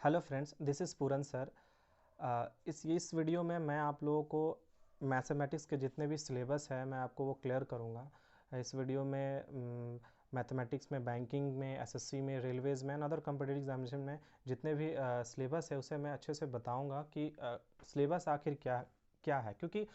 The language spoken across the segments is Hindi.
Hello friends, this is Puran sir. इस वीडियो में मैं आप लोगों को मैथमेटिक्स के जितने भी सिलेबस है मैं आपको वो क्लियर करूँगा। इस वीडियो में मैथमेटिक्स में, बैंकिंग में, एसएससी में, रेलवेज़ में, अदर कॉम्पिटिटिव एग्जामिनेशन में जितने भी सिलेबस है उसे मैं अच्छे से बताऊँगा कि सिलेबस आखिर क्या क्या है। क्योंकि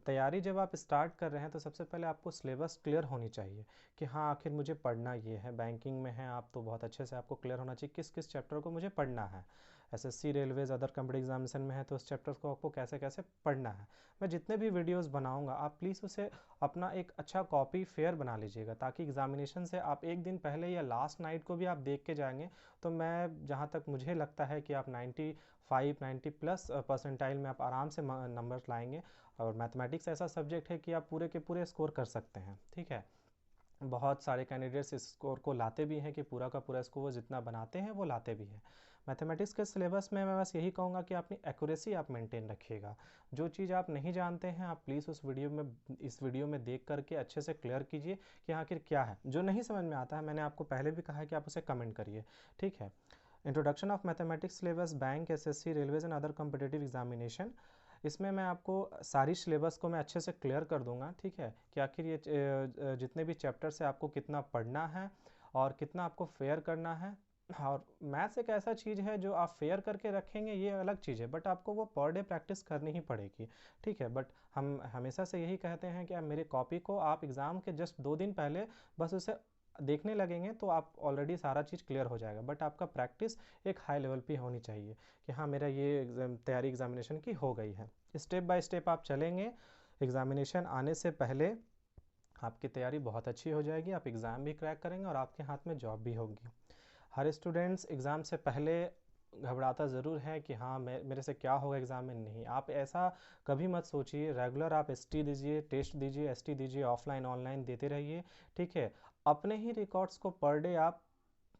तैयारी जब आप स्टार्ट कर रहे हैं तो सबसे पहले आपको सिलेबस क्लियर होनी चाहिए कि हाँ आखिर मुझे पढ़ना ये है। बैंकिंग में है आप तो बहुत अच्छे से आपको क्लियर होना चाहिए किस किस चैप्टर को मुझे पढ़ना है। SSC, railways, other competitive examination में है तो उस चैप्टर को आपको कैसे कैसे पढ़ना है। मैं जितने भी वीडियोस बनाऊंगा आप प्लीज़ उसे अपना एक अच्छा कॉपी फेयर बना लीजिएगा, ताकि एग्जामिनेशन से आप एक दिन पहले या लास्ट नाइट को भी आप देख के जाएंगे तो मैं जहाँ तक मुझे लगता है कि आप 90 प्लस परसेंटाइल में आप आराम से नंबर्स लाएंगे। और मैथमेटिक्स ऐसा सब्जेक्ट है कि आप पूरे के पूरे स्कोर कर सकते हैं। ठीक है, बहुत सारे कैंडिडेट्स इस स्कोर को लाते भी हैं कि पूरा का पूरा स्कोर वो जितना बनाते हैं वो लाते भी हैं। मैथमेटिक्स के सिलेबस में मैं बस यही कहूँगा कि अपनी एक्यूरेसी आप मेंटेन रखिएगा। जो चीज़ आप नहीं जानते हैं आप प्लीज़ इस वीडियो में देख करके अच्छे से क्लियर कीजिए कि आखिर क्या है। जो नहीं समझ में आता है मैंने आपको पहले भी कहा है कि आप उसे कमेंट करिए। ठीक है, introduction of mathematics syllabus, bank, SSC, railways and other competitive examination. इसमें मैं आपको सारी सिलेबस को मैं अच्छे से क्लियर कर दूंगा। ठीक है, कि आखिर ये जितने भी चैप्टर है आपको कितना पढ़ना है और कितना आपको फेयर करना है। और मैथ्स एक ऐसा चीज़ है जो आप फेयर करके रखेंगे ये अलग चीज़ है, बट आपको वो पर डे प्रैक्टिस करनी ही पड़ेगी। ठीक है, बट हम हमेशा से यही कहते हैं कि आप मेरे कॉपी को आप एग्ज़ाम के जस्ट 2 दिन पहले बस उसे देखने लगेंगे तो आप ऑलरेडी सारा चीज़ क्लियर हो जाएगा। बट आपका प्रैक्टिस एक हाई लेवल पे होनी चाहिए कि हाँ मेरा ये तैयारी एग्जामिनेशन की हो गई है। स्टेप बाय स्टेप आप चलेंगे, एग्जामिनेशन आने से पहले आपकी तैयारी बहुत अच्छी हो जाएगी, आप एग्ज़ाम भी क्रैक करेंगे और आपके हाथ में जॉब भी होगी। हर स्टूडेंट्स एग्ज़ाम से पहले घबराता ज़रूर है कि हाँ मेरे से क्या होगा एग्ज़ाम में। नहीं, आप ऐसा कभी मत सोचिए। रेगुलर आप एसटी दीजिए, टेस्ट दीजिए, एसटी दीजिए, ऑफलाइन ऑनलाइन देते रहिए। ठीक है, अपने ही रिकॉर्ड्स को पर डे आप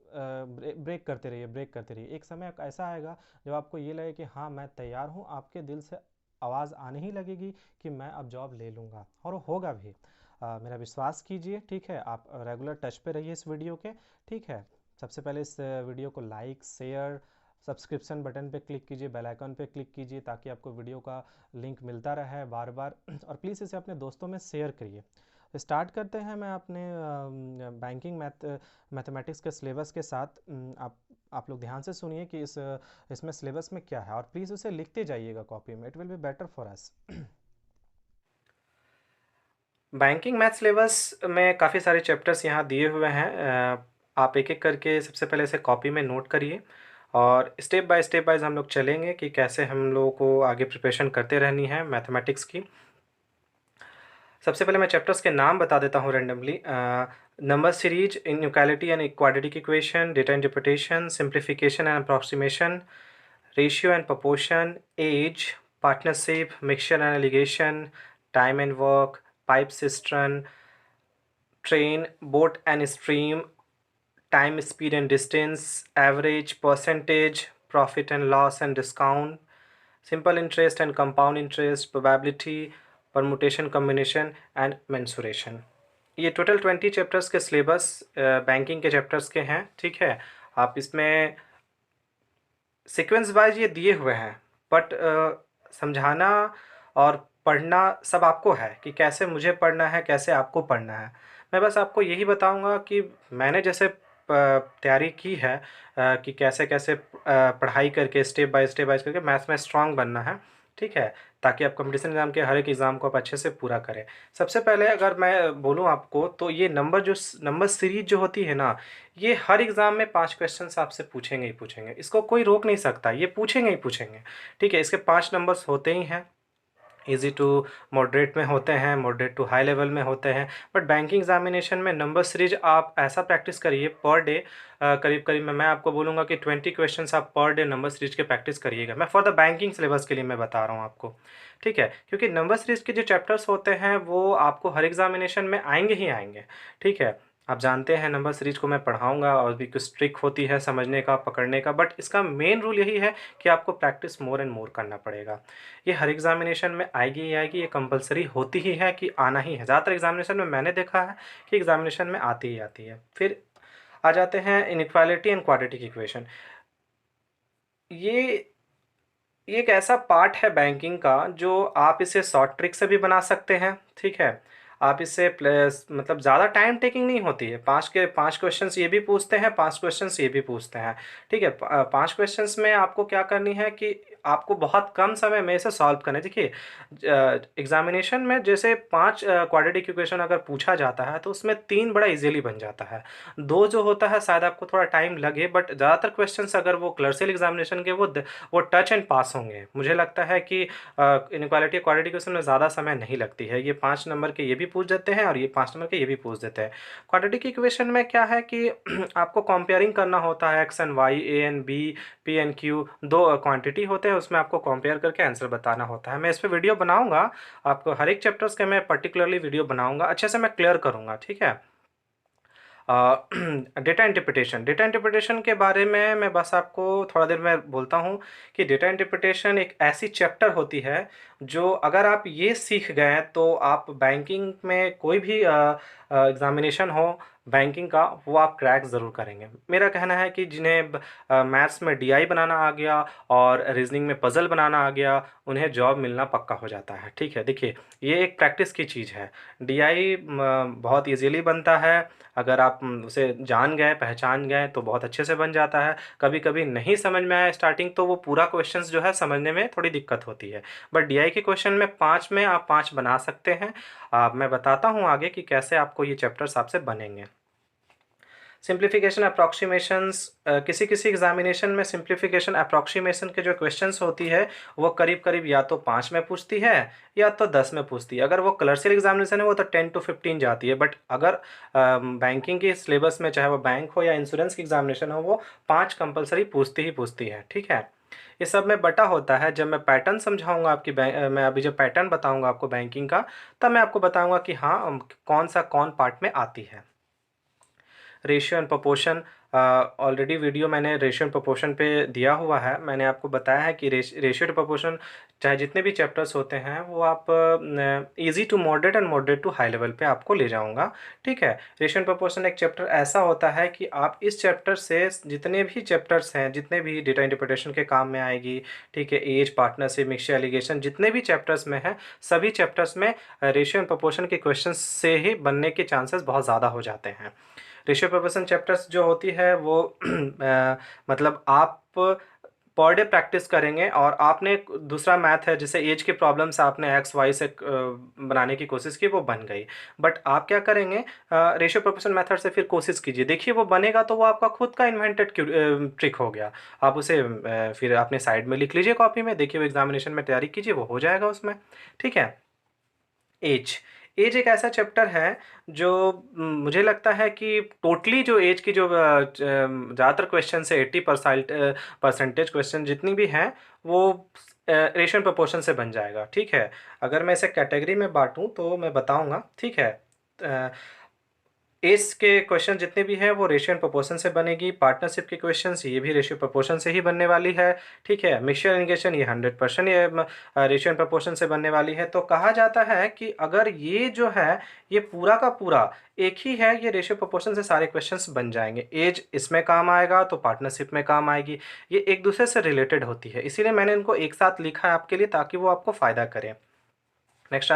ब्रेक करते रहिए। एक समय ऐसा आएगा जब आपको ये लगे कि हाँ मैं तैयार हूँ, आपके दिल से आवाज़ आने ही लगेगी कि मैं अब जॉब ले लूँगा, और वो होगा भी। मेरा विश्वास कीजिए। ठीक है, आप रेगुलर टच पे रहिए इस वीडियो के। ठीक है, सबसे पहले इस वीडियो को लाइक, शेयर, सब्सक्रिप्शन बटन पे क्लिक कीजिए, बेल आइकन पे क्लिक कीजिए ताकि आपको वीडियो का लिंक मिलता रहे बार बार। और प्लीज़ इसे अपने दोस्तों में शेयर करिए। स्टार्ट करते हैं मैं अपने बैंकिंग मैथमेटिक्स के सिलेबस के साथ। आप लोग ध्यान से सुनिए कि इसमें सिलेबस में क्या है, और प्लीज़ उसे लिखते जाइएगा कॉपी में, it will be better for us. Banking math syllabus में काफ़ी सारे चैप्टर्स यहाँ दिए हुए हैं। आप एक एक करके सबसे पहले इसे कॉपी में नोट करिए और स्टेप बाय स्टेप वाइज हम लोग चलेंगे कि कैसे हम लोगों को आगे प्रिपरेशन करते रहनी है मैथमेटिक्स की। सबसे पहले मैं चैप्टर्स के नाम बता देता हूँ randomly. Number series, inequality and quadratic equation, data interpretation, simplification and approximation, ratio and proportion, age, partnership, mixture and alligation, time and work, pipe system, train, boat and stream, time, speed and distance, average, percentage, profit and loss and discount, simple interest and compound interest, probability, permutation, combination and mensuration. ये टोटल 20 चैप्टर्स के सिलेबस बैंकिंग के चैप्टर्स के हैं। ठीक है, आप इसमें सीक्वेंस वाइज ये दिए हुए हैं, बट समझाना और पढ़ना सब आपको है कि कैसे मुझे पढ़ना है, कैसे आपको पढ़ना है। मैं बस आपको यही बताऊंगा कि मैंने जैसे तैयारी की है कि कैसे कैसे पढ़ाई करके स्टेप बाय स्टेप वाइज करके मैथ्स में स्ट्रांग बनना है। ठीक है, ताकि आप कंपटीशन एग्जाम के हर एक एग्ज़ाम को आप अच्छे से पूरा करें। सबसे पहले अगर मैं बोलूँ आपको तो ये नंबर सीरीज जो होती है ना, ये हर एग्ज़ाम में 5 क्वेश्चंस आपसे पूछेंगे ही पूछेंगे, इसको कोई रोक नहीं सकता, ये पूछेंगे ही पूछेंगे। ठीक है, इसके 5 नंबर्स होते ही हैं। इजी टू मॉडरेट में होते हैं, मॉडरेट टू हाई लेवल में होते हैं। बट बैंकिंग एग्जामिनेशन में नंबर सीरीज आप ऐसा प्रैक्टिस करिए पर डे, करीब करीब मैं आपको बोलूँगा कि 20 क्वेश्चंस आप पर डे नंबर सीरीज के प्रैक्टिस करिएगा। मैं फॉर द बैंकिंग सिलेबस के लिए मैं बता रहा हूँ आपको। ठीक है, क्योंकि नंबर सीरीज के जो चैप्टर्स होते हैं वो आपको हर एग्जामिनेशन में आएंगे ही आएंगे। ठीक है, आप जानते हैं नंबर सीरीज को मैं पढ़ाऊंगा और भी कुछ ट्रिक होती है समझने का, पकड़ने का, बट इसका मेन रूल यही है कि आपको प्रैक्टिस मोर एंड मोर करना पड़ेगा। ये हर एग्जामिनेशन में आएगी ही आएगी, ये कंपलसरी होती ही है कि आना ही है। ज़्यादातर एग्जामिनेशन में मैंने देखा है कि एग्जामिनेशन में आती ही आती है। फिर आ जाते हैं इनइक्वालिटी एंड क्वाड्रेटिक इक्वेशन। ये एक ऐसा पार्ट है बैंकिंग का जो आप इसे शॉर्ट ट्रिक से भी बना सकते हैं, ठीक है। आप इससे प्लस मतलब ज़्यादा टाइम टेकिंग नहीं होती है, 5 क्वेश्चंस ये भी पूछते हैं, 5 क्वेश्चंस ये भी पूछते हैं, ठीक है। 5 क्वेश्चंस में आपको क्या करनी है कि आपको बहुत कम समय में इसे सॉल्व करना है। देखिए, एग्जामिनेशन में जैसे 5 क्वाड्रेटिक इक्वेशन अगर पूछा जाता है तो उसमें 3 बड़ा इजीली बन जाता है, 2 जो होता है शायद आपको थोड़ा टाइम लगे, बट ज़्यादातर क्वेश्चंस अगर वो क्लर्सियल एग्जामिनेशन के वो टच एंड पास होंगे। मुझे लगता है कि इनक्वालिटी क्वाड्रेटिक इक्वेशन में ज़्यादा समय नहीं लगती है, ये 5 नंबर के ये भी पूछ देते हैं और ये 5 नंबर के ये भी पूछ देते हैं। क्वाड्रेटिक इक्वेशन में क्या है कि आपको कंपेयरिंग करना होता है X and Y, A and B, P and Q, 2 quantity होते हैं, उसमें आपको कंपेयर करके आंसर बताना होता है। मैं इस पर वीडियो बनाऊंगा, आपको हर एक चैप्टर्स के मैं पर्टिकुलरली वीडियो बनाऊंगा, अच्छे से मैं क्लियर करूंगा, ठीक है। डेटा इंटरप्रिटेशन के बारे में मैं बस आपको थोड़ा देर में बोलता हूँ कि डेटा इंटरप्रिटेशन एक ऐसी चैप्टर होती है जो अगर आप ये सीख गए तो आप बैंकिंग में कोई भी एग्जामिनेशन हो बैंकिंग का, वो आप क्रैक ज़रूर करेंगे। मेरा कहना है कि जिन्हें मैथ्स में डीआई बनाना आ गया और रीजनिंग में पज़ल बनाना आ गया, उन्हें जॉब मिलना पक्का हो जाता है, ठीक है। देखिए, ये एक प्रैक्टिस की चीज़ है। डीआई बहुत इजीली बनता है, अगर आप उसे जान गए, पहचान गए तो बहुत अच्छे से बन जाता है। कभी कभी नहीं समझ में आया स्टार्टिंग तो वो पूरा क्वेश्चंस जो है समझने में थोड़ी दिक्कत होती है, बट डीआई के क्वेश्चन में 5 में आप 5 बना सकते हैं। मैं बताता हूँ आगे कि कैसे आपको ये चैप्टर्स आपसे बनेंगे। सिंप्लीफिकेशन अप्रॉक्सीमेशंस, किसी किसी एग्जामिनेशन में सिंप्लीफिकेशन अप्रॉक्सीमेशन के जो क्वेश्चंस होती है वो करीब करीब या तो 5 में पूछती है या तो 10 में पूछती है। अगर वो क्लर्सियल एग्जामिनेशन है वो तो 10 to 15 जाती है, बट अगर बैंकिंग के सिलेबस में चाहे वो बैंक हो या इंश्योरेंस की एग्जामिनेशन हो, वो 5 कंपलसरी पूछती ही पूछती है, ठीक है। ये सब में बटा होता है। जब मैं पैटर्न समझाऊंगा आपकी मैं अभी जब पैटर्न बताऊंगा आपको बैंकिंग का, तब मैं आपको बताऊंगा कि हाँ कौन सा कौन पार्ट में आती है। Ratio and proportion, already video मैंने रेशियो एंड प्रोपोर्शन पे दिया हुआ है। मैंने आपको बताया है कि रेशियो टू प्रोपोर्शन चाहे जितने भी चैप्टर्स होते हैं वो आप easy to moderate and moderate to high level पे आपको ले जाऊंगा, ठीक है। रेशियो एंड प्रोपोर्शन एक चैप्टर ऐसा होता है कि आप इस चैप्टर से जितने भी चैप्टर्स हैं, जितने भी डेटा इंटरप्रिटेशन के काम में आएगी, ठीक है, एज, पार्टनरशिप, मिक्सचर एलिगेशन, जितने भी चैप्टर्स में है, सभी चैप्टर्स में रेशियो एंड प्रोपोर्शन के क्वेश्चन से ही बनने के चांसेस बहुत ज़्यादा हो जाते हैं। रेशियो प्रोपोर्शन चैप्टर्स जो होती है वो मतलब आप पर डे प्रैक्टिस करेंगे, और आपने दूसरा मैथ है जैसे एज के प्रॉब्लम्स आपने एक्स वाई से बनाने की कोशिश की, वो बन गई, बट आप क्या करेंगे, रेशियो प्रोपोर्शन मेथड से फिर कोशिश कीजिए, देखिए वो बनेगा तो वो आपका खुद का इन्वेंटेड ट्रिक हो गया। आप उसे फिर अपने साइड में लिख लीजिए कॉपी में, देखिए वो एग्जामिनेशन में तैयारी कीजिए, वो हो जाएगा उसमें, ठीक है। एज एज एक ऐसा चैप्टर है जो मुझे लगता है कि टोटली जो एज की जो ज़्यादातर क्वेश्चन है 80% परसेंटेज क्वेश्चन जितनी भी हैं वो रेशियो प्रोपोर्शन से बन जाएगा, ठीक है। अगर मैं इसे कैटेगरी में बांटूं तो मैं बताऊंगा, ठीक है। एज के क्वेश्चन जितने भी हैं वो रेशियो एंड प्रोपोर्शन से बनेगी। पार्टनरशिप के क्वेश्चंस ये भी रेशियो प्रोपोर्शन से ही बनने वाली है, ठीक है। मिक्सचर एलिगेशन ये 100% ये रेशियो एंड प्रोपोर्शन से बनने वाली है। तो कहा जाता है कि अगर ये जो है ये पूरा का पूरा एक ही है, ये रेशियो प्रोपोर्शन से सारे क्वेश्चंस बन जाएंगे। एज इसमें काम आएगा तो पार्टनरशिप में काम आएगी, ये एक दूसरे से रिलेटेड होती है, इसीलिए मैंने इनको एक साथ लिखा है आपके लिए ताकि वो आपको फ़ायदा करें। नेक्स्ट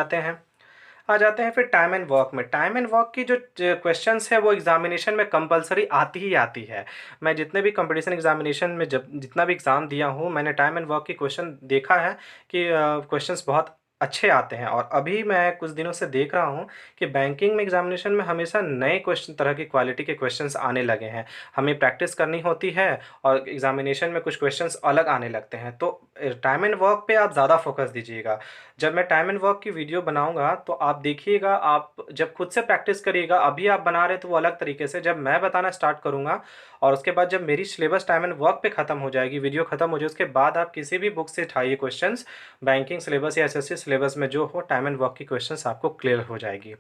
आ जाते हैं फिर टाइम एंड वर्क में। टाइम एंड वर्क की जो क्वेश्चंस है वो एग्जामिनेशन में कंपलसरी आती ही आती है। मैं जितने भी कंपटीशन एग्जामिनेशन में जब जितना भी एग्ज़ाम दिया हूँ, मैंने टाइम एंड वर्क की क्वेश्चन देखा है कि क्वेश्चंस बहुत अच्छे आते हैं। और अभी मैं कुछ दिनों से देख रहा हूँ कि बैंकिंग में एग्जामिनेशन में हमेशा नए क्वेश्चन, तरह की क्वालिटी के क्वेश्चंस आने लगे हैं। हमें प्रैक्टिस करनी होती है और एग्जामिनेशन में कुछ क्वेश्चंस अलग आने लगते हैं, तो टाइम एंड वर्क पे आप ज़्यादा फोकस दीजिएगा। जब मैं टाइम एंड वर्क की वीडियो बनाऊंगा तो आप देखिएगा, आप जब खुद से प्रैक्टिस करिएगा, अभी आप बना रहे तो वो अलग तरीके से, जब मैं बताना स्टार्ट करूंगा और उसके बाद जब मेरी सिलेबस टाइम एंड वर्क पे खत्म हो जाएगी, वीडियो खत्म हो जाए, उसके बाद आप किसी भी बुक से उठाइए क्वेश्चंस, बैंकिंग सिलेबस या एसएससी सिलेबस में जो हो, टाइम एंड वर्क की क्वेश्चंस आपको क्लियर हो जाएगी।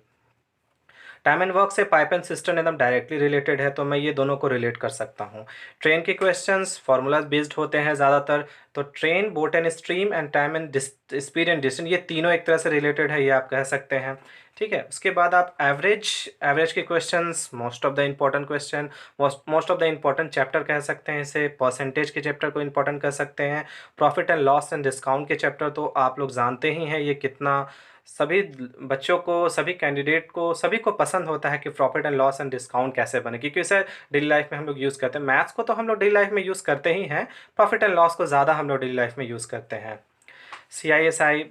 टाइम एंड वर्क से पाइप एंड सिस्टम एकदम डायरेक्टली रिलेटेड है, तो मैं ये दोनों को रिलेट कर सकता हूँ। ट्रेन के क्वेश्चंस फार्मूलाज बेस्ड होते हैं ज़्यादातर, तो train, boat and stream and time and speed and distance, ये तीनों एक तरह से रिलेटेड है, ये आप कह सकते हैं। ठीक है। उसके बाद आप एवरेज एवरेज के questions, most of the important question, most of the important chapter कह सकते हैं इसे, परसेंटेज के चैप्टर को इम्पोर्टेंट कर सकते हैं। Profit and loss and discount के चैप्टर तो आप लोग जानते ही हैं ये कितना सभी बच्चों को, सभी कैंडिडेट को, सभी को पसंद होता है कि profit and loss and discount कैसे बने, क्योंकि इसे डेली लाइफ में हम लोग यूज़ करते हैं। मैथ्स को तो हम लोग डेली लाइफ में यूज़ करते ही हैं, प्रॉफिट एंड लॉस को ज़्यादा हम लोग डेली लाइफ में यूज़ करते हैं। CISI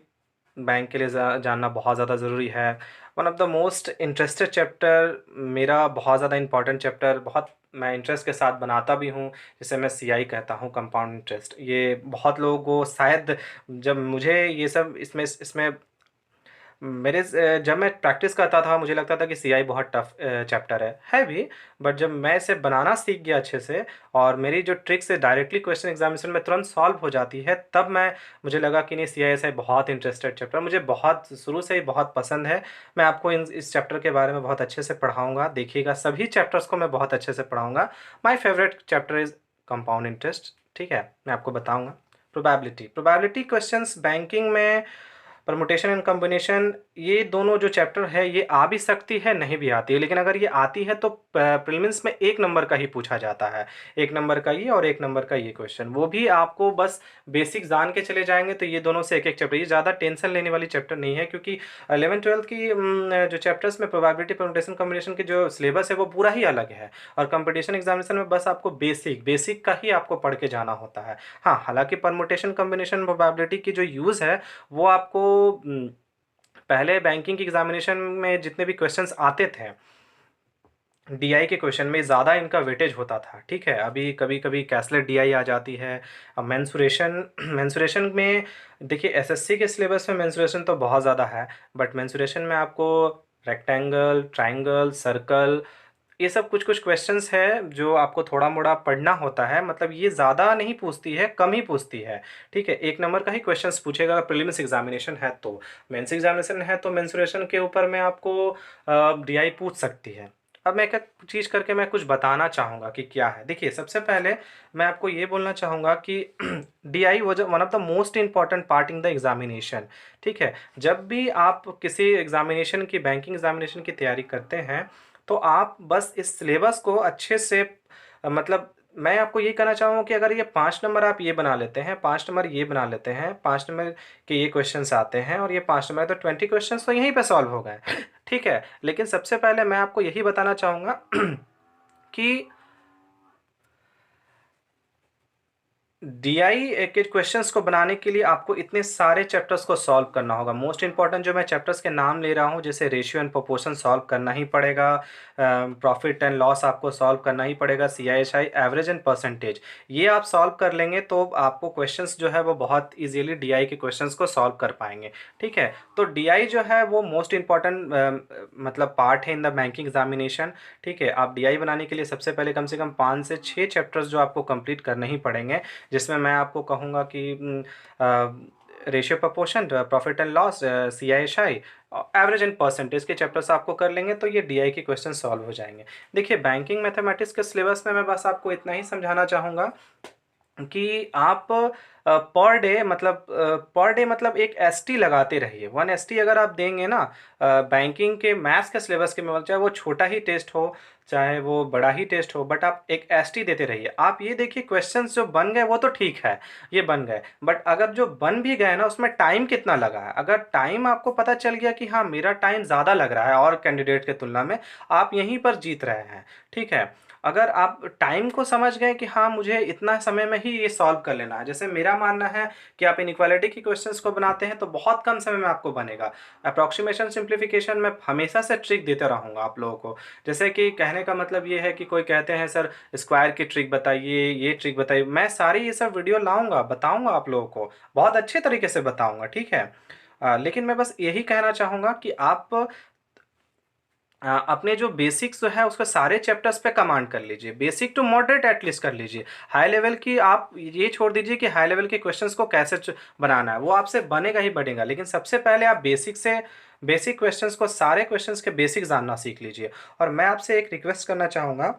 बैंक के लिए जानना बहुत ज़्यादा ज़रूरी है। One of the most interested chapter, मेरा बहुत ज़्यादा इंपॉर्टेंट चैप्टर, बहुत मैं इंटरेस्ट के साथ बनाता भी हूँ, जिसे मैं CI कहता हूँ, कंपाउंड इंटरेस्ट। ये बहुत लोगों को शायद, जब मुझे ये सब इसमें इसमें जब मैं प्रैक्टिस करता था मुझे लगता था कि CI बहुत टफ चैप्टर है भी, बट जब मैं इसे बनाना सीख गया अच्छे से और मेरी जो ट्रिक्स है डायरेक्टली क्वेश्चन एग्जामिनेशन में तुरंत सॉल्व हो जाती है, तब मुझे लगा कि नहीं, CISI बहुत इंटरेस्टेड चैप्टर, मुझे बहुत शुरू से ही बहुत पसंद है। मैं आपको इस चैप्टर के बारे में बहुत अच्छे से पढ़ाऊँगा, देखिएगा सभी चैप्टर्स को मैं बहुत अच्छे से पढ़ाऊँगा। My favourite chapter is compound interest. ठीक है, मैं आपको बताऊँगा। प्रोबेबिलिटी क्वेश्चंस बैंकिंग में, परमुटेशन एंड कॉम्बिनेशन, ये दोनों जो चैप्टर है ये आ भी सकती है, नहीं भी आती है, लेकिन अगर ये आती है तो प्रीलिम्स में 1 नंबर का ही पूछा जाता है। 1 नंबर का ये और 1 नंबर का ये क्वेश्चन, वो भी आपको बस बेसिक जान के चले जाएंगे तो ये दोनों से एक एक चैप्टर, ये ज़्यादा टेंशन लेने वाली चैप्टर नहीं है, क्योंकि 11th-12th की जो चैप्टर्स में प्रोबेबिलिटी, परमुटेशन, कॉम्बिनेशन के जो सिलेबस है वो पूरा ही अलग है, और कंपटीशन एग्जामिनेशन में बस आपको बेसिक का ही आपको पढ़ के जाना होता है। हाँ, हालांकि परमुटेशन, कॉम्बिनेशन, प्रोबेबिलिटी की जो यूज़ है वो आपको पहले बैंकिंग की एग्जामिनेशन में जितने भी क्वेश्चंस आते थे, DI के क्वेश्चन में ज़्यादा इनका वेटेज होता था। ठीक है, अभी कभी कभी कैसलेट DI आ जाती है। अब मेंसुरेशन में देखिए, SSC के सिलेबस में मेंसुरेशन तो बहुत ज़्यादा है, बट मेंसुरेशन में आपको रेक्टेंगल, ट्राइंगल, सर्कल, ये सब कुछ कुछ क्वेश्चंस है जो आपको थोड़ा मोड़ा पढ़ना होता है। मतलब ये ज़्यादा नहीं पूछती है, कम ही पूछती है। ठीक है, 1 नंबर का ही क्वेश्चंस पूछेगा प्रीलिम्स एग्जामिनेशन है तो। मेंस एग्जामिनेशन है तो मेंसुरेशन के ऊपर में आपको DI पूछ सकती है। अब मैं एक चीज़ करके मैं कुछ बताना चाहूँगा कि क्या है। देखिए, सबसे पहले मैं आपको ये बोलना चाहूँगा कि DI was one of the most important part in the examination. ठीक है, जब भी आप किसी एग्जामिनेशन की, बैंकिंग एग्जामिनेशन की तैयारी करते हैं तो आप बस इस सिलेबस को अच्छे से, मतलब मैं आपको ये कहना चाहूँगा कि अगर ये 5 नंबर आप ये बना लेते हैं, 5 नंबर ये बना लेते हैं, 5 नंबर के ये क्वेश्चंस आते हैं और ये 5 नंबर, तो 20 क्वेश्चंस तो यहीं पे सॉल्व हो गए। ठीक है, लेकिन सबसे पहले मैं आपको यही बताना चाहूँगा कि DI के क्वेश्चंस को बनाने के लिए आपको इतने सारे चैप्टर्स को सॉल्व करना होगा। मोस्ट इंपॉर्टेंट जो मैं चैप्टर्स के नाम ले रहा हूँ, जैसे रेशियो एंड प्रोपोर्शन सॉल्व करना ही पड़ेगा, प्रॉफिट एंड लॉस आपको सॉल्व करना ही पड़ेगा, CISI, एवरेज एंड परसेंटेज, ये आप सॉल्व कर लेंगे तो आपको क्वेश्चंस जो है वो बहुत ईजिली DI के क्वेश्चंस को सॉल्व कर पाएंगे। ठीक है, तो DI जो है वो मोस्ट इंपॉर्टेंट मतलब पार्ट है इन द बैंकिंग एग्जामिनेशन। ठीक है, आप DI बनाने के लिए सबसे पहले कम से कम 5 से 6 चैप्टर्स जो आपको कंप्लीट करने ही पड़ेंगे, जिसमें मैं आपको कहूँगा कि ratio proportion, profit and loss, CISI, average and percentage के चैप्टर्स आपको कर लेंगे तो ये DI के क्वेश्चन सॉल्व हो जाएंगे। देखिए, बैंकिंग मैथमेटिक्स के सिलेबस में मैं बस आपको इतना ही समझाना चाहूँगा कि आप पर डे मतलब एक ST लगाते रहिए। 1 ST अगर आप देंगे ना, बैंकिंग के मैथ्स के सिलेबस के में, चाहे वो छोटा ही टेस्ट हो चाहे वो बड़ा ही टेस्ट हो, बट आप एक ST देते रहिए। आप ये देखिए, क्वेश्चंस जो बन गए वो तो ठीक है, ये बन गए, बट अगर जो बन भी गए ना उसमें टाइम कितना लगा है, अगर टाइम आपको पता चल गया कि हाँ मेरा टाइम ज़्यादा लग रहा है और कैंडिडेट के तुलना में, आप यहीं पर जीत रहे हैं। ठीक है, अगर आप टाइम को समझ गए कि हाँ मुझे इतना समय में ही ये सॉल्व कर लेना है, जैसे मेरा मानना है कि आप इनइक्वालिटी की क्वेश्चंस को बनाते हैं तो बहुत कम समय में आपको बनेगा। अप्रॉक्सीमेशन, सिंप्लीफिकेशन में हमेशा से ट्रिक देते रहूँगा आप लोगों को। जैसे कि कहने का मतलब ये है कि कोई कहते हैं सर स्क्वायर की ट्रिक बताइए, ये ट्रिक बताइए, मैं सारी ये सब वीडियो लाऊंगा, बताऊंगा आप लोगों को, बहुत अच्छे तरीके से बताऊंगा। ठीक है, लेकिन मैं बस यही कहना चाहूँगा कि आप अपने जो बेसिक्स जो है उसके सारे चैप्टर्स पे कमांड कर लीजिए, बेसिक टू मॉडरेट एटलीस्ट कर लीजिए। हाई लेवल की आप ये छोड़ दीजिए कि हाई लेवल के क्वेश्चंस को कैसे बनाना है, वो आपसे बनेगा ही बनेगा, लेकिन सबसे पहले आप बेसिक से बेसिक क्वेश्चंस को, सारे क्वेश्चंस के बेसिक जानना सीख लीजिए। और मैं आपसे एक रिक्वेस्ट करना चाहूँगा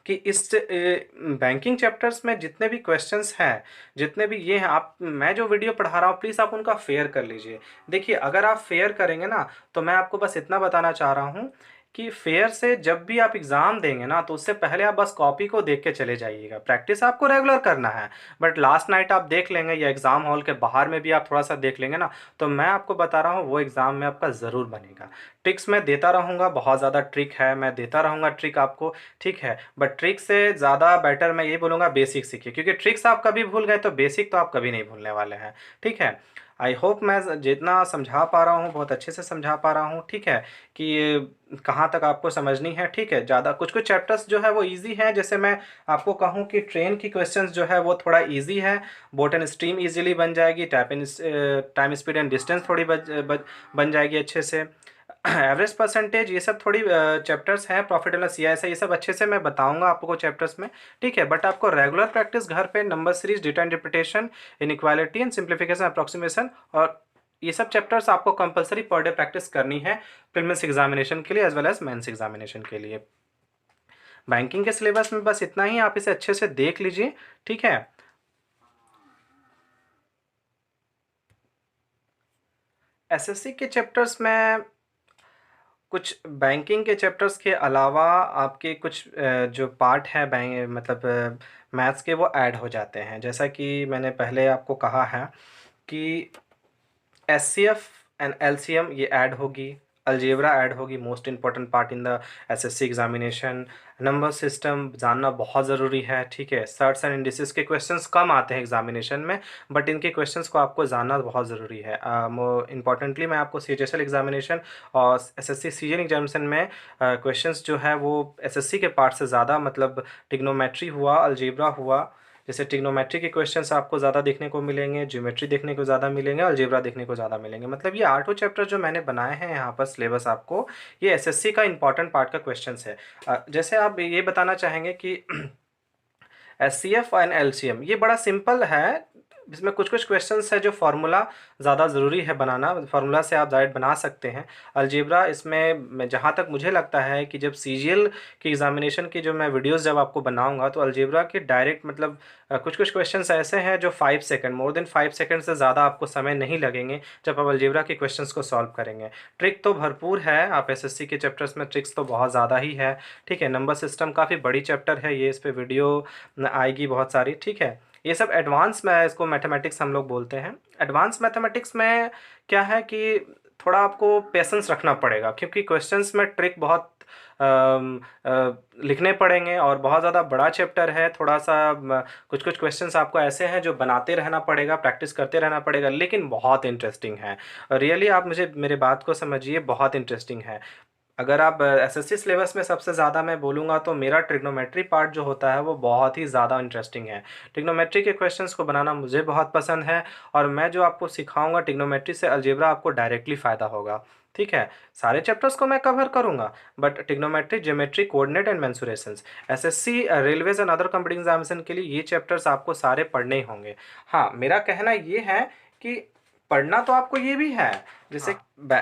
कि इस बैंकिंग चैप्टर्स में जितने भी क्वेश्चंस हैं, जितने भी ये हैं, आप मैं जो वीडियो पढ़ा रहा हूँ प्लीज़ आप उनका फेयर कर लीजिए। देखिए अगर आप फेयर करेंगे ना, तो मैं आपको बस इतना बताना चाह रहा हूँ कि फेयर से जब भी आप एग्ज़ाम देंगे ना, तो उससे पहले आप बस कॉपी को देख के चले जाइएगा। प्रैक्टिस आपको रेगुलर करना है, बट लास्ट नाइट आप देख लेंगे या एग्ज़ाम हॉल के बाहर में भी आप थोड़ा सा देख लेंगे ना, तो मैं आपको बता रहा हूँ वो एग्ज़ाम में आपका ज़रूर बनेगा। ट्रिक्स मैं देता रहूँगा, बहुत ज़्यादा ट्रिक है, मैं देता रहूँगा ट्रिक आपको, ठीक है। बट ट्रिक से ज़्यादा बेटर मैं ये बोलूँगा बेसिक सीखिए, क्योंकि ट्रिक्स आप कभी भूल गए तो बेसिक तो आप कभी नहीं भूलने वाले हैं, ठीक है। आई होप मैं जितना समझा पा रहा हूँ बहुत अच्छे से समझा पा रहा हूँ, ठीक है, कि ये कहाँ तक आपको समझनी है, ठीक है। ज़्यादा कुछ कुछ चैप्टर्स जो है वो इजी हैं, जैसे मैं आपको कहूँ कि ट्रेन की क्वेश्चंस जो है वो थोड़ा इजी है, बोट एंड स्ट्रीम इजीली बन जाएगी, टाइम स्पीड एंड डिस्टेंस थोड़ी बन जाएगी अच्छे से। एवरेज परसेंटेज ये सब थोड़ी चैप्टर्स हैं, प्रॉफिट एंड लॉस CISI ये सब अच्छे से मैं बताऊंगा आपको चैप्टर्स में, ठीक है। बट आपको रेगुलर प्रैक्टिस घर पे number series, data interpretation, inequality and simplification, approximation और ये सब चैप्टर्स आपको कंपलसरी पर डे प्रैक्टिस करनी है प्रीलिम्स एग्जामिनेशन के लिए as well as mains examination के लिए। बैंकिंग के सिलेबस में बस इतना ही, आप इसे अच्छे से देख लीजिए, ठीक है। SSC के चैप्टर्स में कुछ बैंकिंग के चैप्टर्स के अलावा आपके कुछ जो पार्ट है बैंक मतलब मैथ्स के, वो ऐड हो जाते हैं। जैसा कि मैंने पहले आपको कहा है कि SCF एंड LCM ये ऐड होगी, अलजेब्रा ऐड होगी, most important part in the SSC examination. Number system जानना बहुत ज़रूरी है, ठीक है। सर्ट्स एंड इंडिसेस के क्वेश्चंस कम आते हैं एग्जामिनेशन में, बट इनके क्वेश्चंस को आपको जानना बहुत ज़रूरी है। इंपॉर्टेंटली मैं आपको CHSL एग्जामिनेशन और SSC CGL एग्जामिनेशन में क्वेश्चंस जो है वो SSC के पार्ट से ज़्यादा, मतलब ट्रिग्नोमेट्री हुआ, अलजेब्रा हुआ, जैसे ट्रिग्नोमेट्री के क्वेश्चंस आपको ज़्यादा देखने को मिलेंगे, ज्योमेट्री देखने को ज़्यादा मिलेंगे, अलजेब्रा देखने को ज़्यादा मिलेंगे। मतलब ये 8 चैप्टर जो मैंने बनाए हैं यहाँ पर सिलेबस आपको, ये SSC का इंपॉर्टेंट पार्ट का क्वेश्चंस है। जैसे आप ये बताना चाहेंगे कि SCF एंड LCM ये बड़ा सिंपल है, इसमें कुछ कुछ क्वेश्चंस है जो फार्मूला ज़्यादा ज़रूरी है बनाना, फार्मूला से आप डायरेक्ट बना सकते हैं। अलजेब्रा इसमें जहाँ तक मुझे लगता है कि जब CGL की एग्जामिनेशन की जो मैं वीडियोस जब आपको बनाऊंगा, तो अलजेब्रा के डायरेक्ट मतलब कुछ कुछ क्वेश्चंस ऐसे हैं जो 5 सेकंड, मोर देन 5 सेकंड से ज़्यादा आपको समय नहीं लगेंगे जब आप अलजेब्रा के क्वेश्चंस को सॉल्व करेंगे। ट्रिक तो भरपूर है, आप SSC के चैप्टर्स में ट्रिक्स तो बहुत ज़्यादा ही है, ठीक है। नंबर सिस्टम काफ़ी बड़ी चैप्टर है ये, इस पर वीडियो आएगी बहुत सारी, ठीक है। ये सब एडवांस में, इसको मैथमेटिक्स हम लोग बोलते हैं। एडवांस मैथमेटिक्स में क्या है कि थोड़ा आपको पेशेंस रखना पड़ेगा, क्योंकि क्वेश्चंस में ट्रिक बहुत लिखने पड़ेंगे और बहुत ज़्यादा बड़ा चैप्टर है। थोड़ा सा कुछ कुछ क्वेश्चंस आपको ऐसे हैं जो बनाते रहना पड़ेगा, प्रैक्टिस करते रहना पड़ेगा, लेकिन बहुत इंटरेस्टिंग है। रियली आप मुझे मेरे बात को समझिए, बहुत इंटरेस्टिंग है। अगर आप SSC सिलेबस में सबसे ज़्यादा मैं बोलूँगा तो मेरा ट्रिग्नोमेट्री पार्ट जो होता है वो बहुत ही ज़्यादा इंटरेस्टिंग है। ट्रिग्नोमेट्री के क्वेश्चंस को बनाना मुझे बहुत पसंद है, और मैं जो आपको सिखाऊंगा ट्रिग्नोमेट्री से अलजेब्रा आपको डायरेक्टली फ़ायदा होगा, ठीक है। सारे चैप्टर्स को मैं कवर करूँगा, but trigonometry, geometry, coordinate and mensurations, SSC railways and other competitive examination के लिए ये चैप्टर्स आपको सारे पढ़ने ही होंगे। हाँ, मेरा कहना ये है कि पढ़ना तो आपको ये भी है, जैसे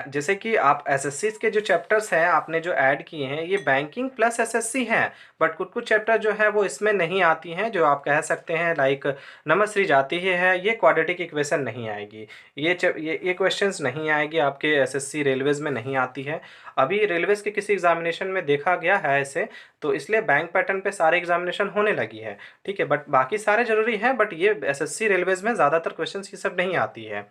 जैसे कि आप SSC के जो चैप्टर्स हैं आपने जो ऐड किए हैं, ये बैंकिंग प्लस SSC हैं, बट कुछ कुछ चैप्टर जो है वो इसमें नहीं आती हैं, जो आप कह सकते हैं लाइक नंबर सीरीज आती ही है, ये क्वाड्रेटिक इक्वेशन नहीं आएगी, ये क्वेश्चंस नहीं आएगी आपके SSC रेलवेज में नहीं आती है। अभी रेलवेज के किसी एग्जामिनेशन में देखा गया है ऐसे, तो इसलिए बैंक पैटर्न पे सारे एग्जामिनेशन होने लगी है, ठीक है। बट बाकी सारे जरूरी हैं, बट ये SSC रेलवेज में ज़्यादातर क्वेश्चंस ये सब नहीं आती है,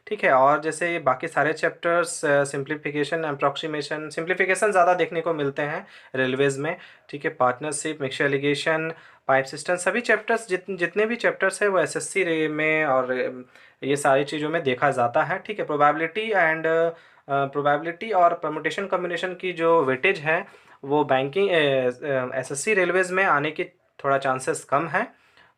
ठीक है। और जैसे बाकी सारे चैप्टर्स, सिंप्लीफिकेशन, अप्रॉक्सीमेशन, सिंप्लीफिकेशन ज़्यादा देखने को मिलते हैं रेलवेज़ में, ठीक है। Partnership, mixture allegation, pipe system, सभी चैप्टर्स जितने भी चैप्टर्स है वो SSC में और ये सारी चीज़ों में देखा जाता है, ठीक है। प्रोबेबिलिटी और परमुटेशन कॉम्बिनेशन की जो वेटेज है वो बैंकिंग SSC रेलवेज़ में आने की थोड़ा चांसेस कम है,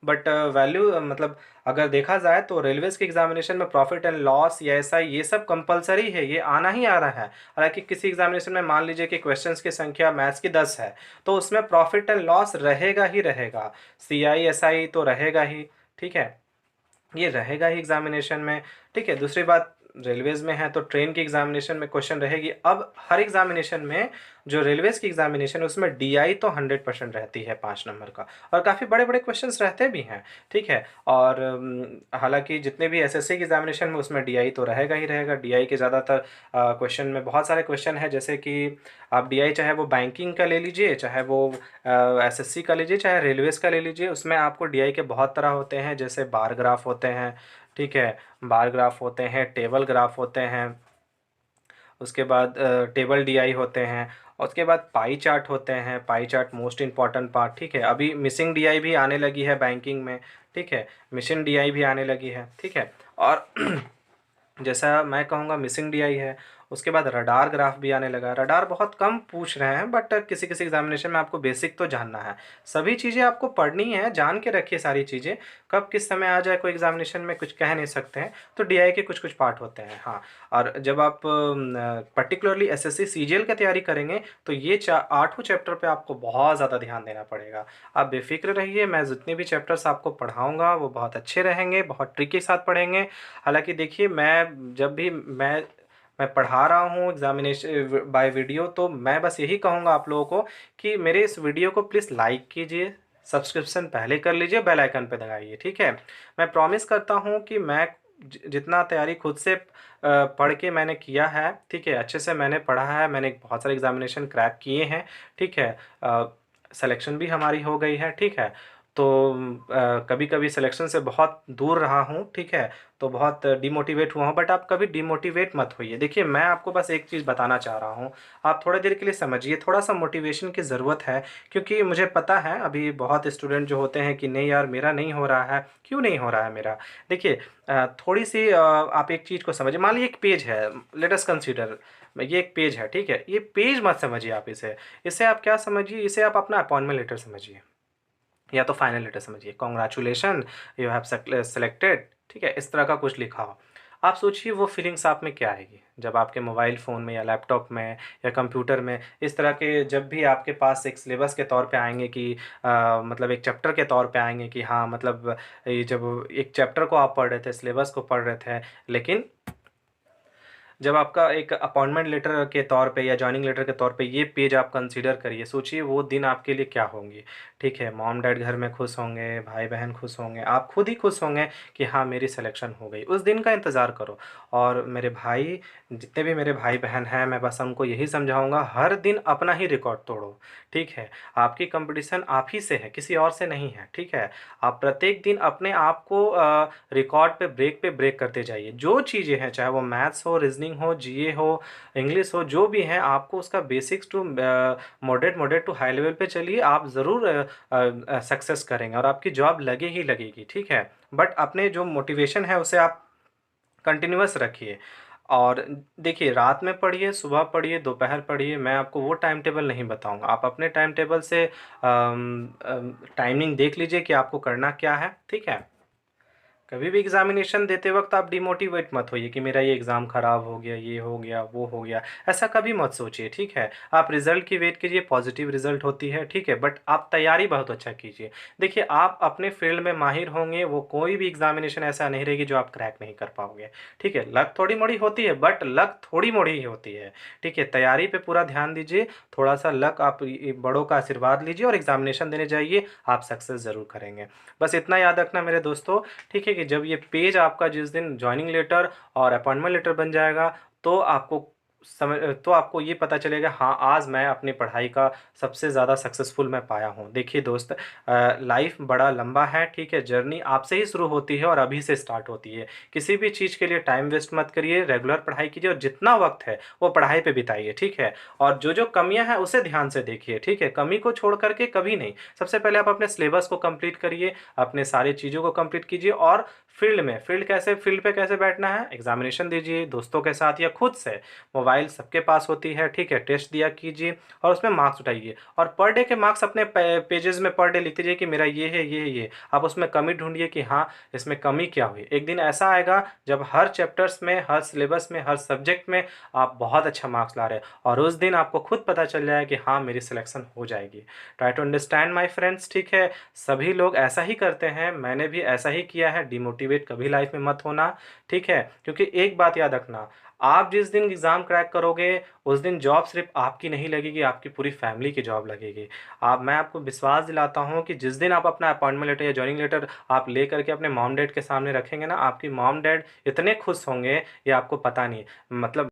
बट वैल्यू मतलब अगर देखा जाए तो रेलवेज के एग्जामिनेशन में प्रॉफिट एंड लॉस या ऐसा ये सब कंपलसरी है, ये आना ही आ रहा है। हालांकि किसी एग्जामिनेशन में मान लीजिए कि क्वेश्चंस की संख्या मैथ्स की 10 है, तो उसमें प्रॉफिट एंड लॉस रहेगा ही रहेगा, CI SI तो रहेगा ही, ठीक है, ये रहेगा ही एग्जामिनेशन में, ठीक है। दूसरी बात, रेलवेज़ में हैं तो ट्रेन की एग्ज़ामिनेशन में क्वेश्चन रहेगी। अब हर एग्ज़ामिनेशन में जो रेलवेज़ की एग्ज़ामिनेशन है उसमें डीआई तो 100% रहती है 5 नंबर का, और काफ़ी बड़े-बड़े क्वेश्चंस रहते भी हैं, ठीक है। और हालाँकि जितने भी एसएससी की एग्ज़ामिनेशन में उसमें डीआई तो रहेगा ही रहेगा। डीआई के ज़्यादातर क्वेश्चन में बहुत सारे क्वेश्चन हैं, जैसे कि आप डीआई चाहे वो बैंकिंग का ले लीजिए, चाहे वो एसएससी का लीजिए, चाहे रेलवेज़ का ले लीजिए, उसमें आपको डीआई के बहुत तरह होते हैं, जैसे बार ग्राफ होते हैं, ठीक है। बार ग्राफ होते हैं, टेबल ग्राफ होते हैं, उसके बाद टेबल डीआई होते हैं, और उसके बाद पाई चार्ट होते हैं। Pie chart most important part, ठीक है। अभी मिसिंग डीआई भी आने लगी है बैंकिंग में, ठीक है। मिसिंग डीआई भी आने लगी है, ठीक है। और जैसा मैं कहूँगा मिसिंग डीआई है। उसके बाद रडार ग्राफ भी आने लगा। रडार बहुत कम पूछ रहे हैं, बट किसी किसी एग्जामिनेशन में आपको बेसिक तो जानना है। सभी चीज़ें आपको पढ़नी है, जान के रखिए सारी चीज़ें। कब किस समय आ जाए कोई एग्जामिनेशन में कुछ कह नहीं सकते हैं, तो डीआई के कुछ कुछ पार्ट होते हैं, हाँ। और जब आप पर्टिकुलरली एसएससी सीजीएल की तैयारी करेंगे तो ये 8 चैप्टर पे आपको बहुत ज़्यादा ध्यान देना पड़ेगा। आप बेफिक्र रहिए, मैं जितने भी चैप्टर्स आपको पढ़ाऊँगा वो बहुत अच्छे रहेंगे, बहुत ट्रिक के साथ पढ़ेंगे। हालाँकि देखिए, जब भी मैं पढ़ा रहा हूँ एग्जामिनेशन बाय वीडियो, तो मैं बस यही कहूँगा आप लोगों को कि मेरे इस वीडियो को प्लीज़ लाइक कीजिए, सब्सक्रिप्शन पहले कर लीजिए, बेल आइकन पे दबाइए, ठीक है। मैं प्रॉमिस करता हूँ कि मैं जितना तैयारी खुद से पढ़ के मैंने किया है, ठीक है, अच्छे से मैंने पढ़ा है, मैंने बहुत सारे एग्जामिनेशन क्रैक किए हैं, ठीक है। सिलेक्शन भी हमारी हो गई है, ठीक है। तो कभी कभी सिलेक्शन से बहुत दूर रहा हूँ, ठीक है, तो बहुत डिमोटिवेट हुआ हूँ, बट आप कभी डिमोटिवेट मत होइए। देखिए, मैं आपको बस एक चीज़ बताना चाह रहा हूँ, आप थोड़ी देर के लिए समझिए, थोड़ा सा मोटिवेशन की ज़रूरत है। क्योंकि मुझे पता है अभी बहुत स्टूडेंट जो होते हैं कि नहीं यार मेरा नहीं हो रहा है, क्यों नहीं हो रहा है मेरा। देखिए, थोड़ी सी आप एक चीज़ को समझिए। मान लीजिए एक पेज है, लेट अस कंसीडर, ये एक पेज है, ठीक है। ये पेज मत समझिए आप इसे। इसे आप क्या समझिए, इसे आप अपना अपॉइंटमेंट लेटर समझिए, या तो फाइनल लेटर समझिए। कॉन्ग्रेचुलेशन, यू हैव सेलेक्टेड, ठीक है, इस तरह का कुछ लिखा हो। आप सोचिए वो फीलिंग्स आप में क्या आएगी जब आपके मोबाइल फ़ोन में या लैपटॉप में या कंप्यूटर में इस तरह के, जब भी आपके पास एक सिलेबस के तौर पे आएंगे कि मतलब एक चैप्टर के तौर पे आएंगे कि हाँ, मतलब ये जब एक चैप्टर को आप पढ़ रहे थे, सिलेबस को पढ़ रहे थे, लेकिन जब आपका एक अपॉइंटमेंट लेटर के तौर पे या जॉइनिंग लेटर के तौर पे ये पेज आप कंसीडर करिए, सोचिए वो दिन आपके लिए क्या होंगे, ठीक है। मॉम डैड घर में खुश होंगे, भाई बहन खुश होंगे, आप खुद ही खुश होंगे कि हाँ मेरी सिलेक्शन हो गई। उस दिन का इंतज़ार करो। और मेरे भाई, जितने भी मेरे भाई बहन हैं, मैं बस हमको यही समझाऊंगा, हर दिन अपना ही रिकॉर्ड तोड़ो, ठीक है। आपकी कंपटीशन आप ही से है, किसी और से नहीं है, ठीक है। आप प्रत्येक दिन अपने आप को रिकॉर्ड पे ब्रेक करते जाइए। जो चीज़ें हैं, चाहे वो मैथ्स हो, रीजनिंग हो, जीए हो, इंग्लिश हो, जो भी है, आपको उसका basics to moderate to high level पे चलिए। आप ज़रूर सक्सेस करेंगे और आपकी जॉब लगे ही लगेगी, ठीक है। बट अपने जो मोटिवेशन है उसे आप कंटिन्यूअस रखिए। और देखिए, रात में पढ़िए, सुबह पढ़िए, दोपहर पढ़िए, मैं आपको वो टाइम टेबल नहीं बताऊंगा। आप अपने टाइम टेबल से टाइमिंग देख लीजिए कि आपको करना क्या है, ठीक है। कभी भी एग्जामिनेशन देते वक्त आप डिमोटिवेट मत होइए कि मेरा ये एग्ज़ाम ख़राब हो गया, ये हो गया, वो हो गया, ऐसा कभी मत सोचिए, ठीक है। आप रिज़ल्ट की वेट कीजिए, पॉजिटिव रिज़ल्ट होती है, ठीक है, बट आप तैयारी बहुत अच्छा कीजिए। देखिए, आप अपने फील्ड में माहिर होंगे, वो कोई भी एग्जामिनेशन ऐसा नहीं रहेगी जो आप क्रैक नहीं कर पाओगे, ठीक है। लक थोड़ी मोड़ी होती है, बट लक थोड़ी मोड़ी ही होती है, ठीक है। तैयारी पे पूरा ध्यान दीजिए, थोड़ा सा लक, आप बड़ों का आशीर्वाद लीजिए और एग्जामिनेशन देने जाइए, आप सक्सेस ज़रूर करेंगे। बस इतना याद रखना मेरे दोस्तों, ठीक है, कि जब ये पेज आपका जिस दिन जॉइनिंग लेटर और अपॉइंटमेंट लेटर बन जाएगा, तो आपको तो आपको ये पता चलेगा, हाँ आज मैं अपनी पढ़ाई का सबसे ज़्यादा सक्सेसफुल मैं पाया हूँ। देखिए दोस्त, लाइफ बड़ा लंबा है, ठीक है। जर्नी आपसे ही शुरू होती है और अभी से स्टार्ट होती है। किसी भी चीज़ के लिए टाइम वेस्ट मत करिए, रेगुलर पढ़ाई कीजिए और जितना वक्त है वो पढ़ाई पे बिताइए, ठीक है। और जो जो कमियां हैं उसे ध्यान से देखिए, ठीक है। कमी को छोड़ करके कभी नहीं। सबसे पहले आप अपने सिलेबस को कंप्लीट करिए, अपने सारी चीज़ों को कंप्लीट कीजिए, और फील्ड पे कैसे बैठना है, एग्जामिनेशन दीजिए दोस्तों के साथ या खुद से। मोबाइल मोबाइल सबके पास होती है, ठीक है। टेस्ट दिया कीजिए और उसमें मार्क्स उठाइए, और पर डे के मार्क्स अपने पेजेस में पर डे लिख दीजिए कि मेरा ये है, ये है, ये। आप उसमें कमी ढूंढिए कि हाँ इसमें कमी क्या हुई। एक दिन ऐसा आएगा जब हर चैप्टर्स में, हर सिलेबस में, हर सब्जेक्ट में आप बहुत अच्छा मार्क्स ला रहे हैं, और उस दिन आपको खुद पता चल जाए कि हाँ मेरी सिलेक्शन हो जाएगी। Try to understand my friends, ठीक है। सभी लोग ऐसा ही करते हैं, मैंने भी ऐसा ही किया है। डिमोटिवेट कभी लाइफ में मत होना, ठीक है। क्योंकि एक बात याद रखना, आप जिस दिन एग्ज़ाम क्रैक करोगे उस दिन जॉब सिर्फ आपकी नहीं लगेगी, आपकी पूरी फैमिली की जॉब लगेगी। आप मैं आपको विश्वास दिलाता हूँ कि जिस दिन आप अपना अपॉइंटमेंट लेटर या जॉइनिंग लेटर आप ले करके अपने मॉम डैड के सामने रखेंगे ना, आपकी मॉम डैड इतने खुश होंगे ये आपको पता नहीं। मतलब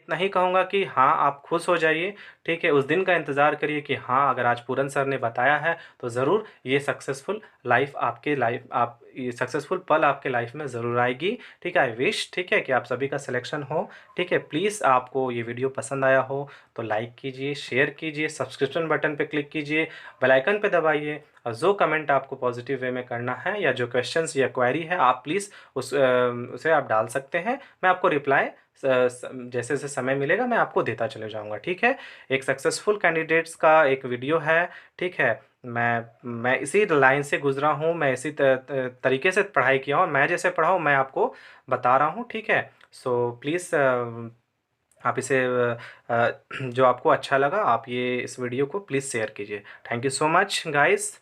इतना ही कहूँगा कि हाँ आप खुश हो जाइए, ठीक है। उस दिन का इंतज़ार करिए कि हाँ अगर आज पूरन सर ने बताया है तो ज़रूर ये सक्सेसफुल लाइफ आपके लाइफ आप ये सक्सेसफुल पल आपके लाइफ में ज़रूर आएगी, ठीक है। आई विश, ठीक है, कि आप सभी का सिलेक्शन हो, ठीक है। प्लीज़ आपको ये वीडियो पसंद आया हो तो लाइक कीजिए, शेयर कीजिए, सब्सक्रिप्शन बटन पे क्लिक कीजिए, बेल आइकन पे दबाइए, और जो कमेंट आपको पॉजिटिव वे में करना है या जो क्वेश्चंस या क्वेरी है आप प्लीज़ उसे आप डाल सकते हैं। मैं आपको रिप्लाई जैसे जैसे समय मिलेगा मैं आपको देता चले जाऊंगा, ठीक है। एक सक्सेसफुल कैंडिडेट्स का एक वीडियो है, ठीक है। मैं इसी लाइन से गुजरा हूँ, मैं इसी तरीके से पढ़ाई किया हूँ, मैं जैसे पढ़ा हूँ मैं आपको बता रहा हूँ, ठीक है। सो प्लीज़ आप इसे जो आपको अच्छा लगा आप ये इस वीडियो को प्लीज़ शेयर कीजिए। Thank you so much guys.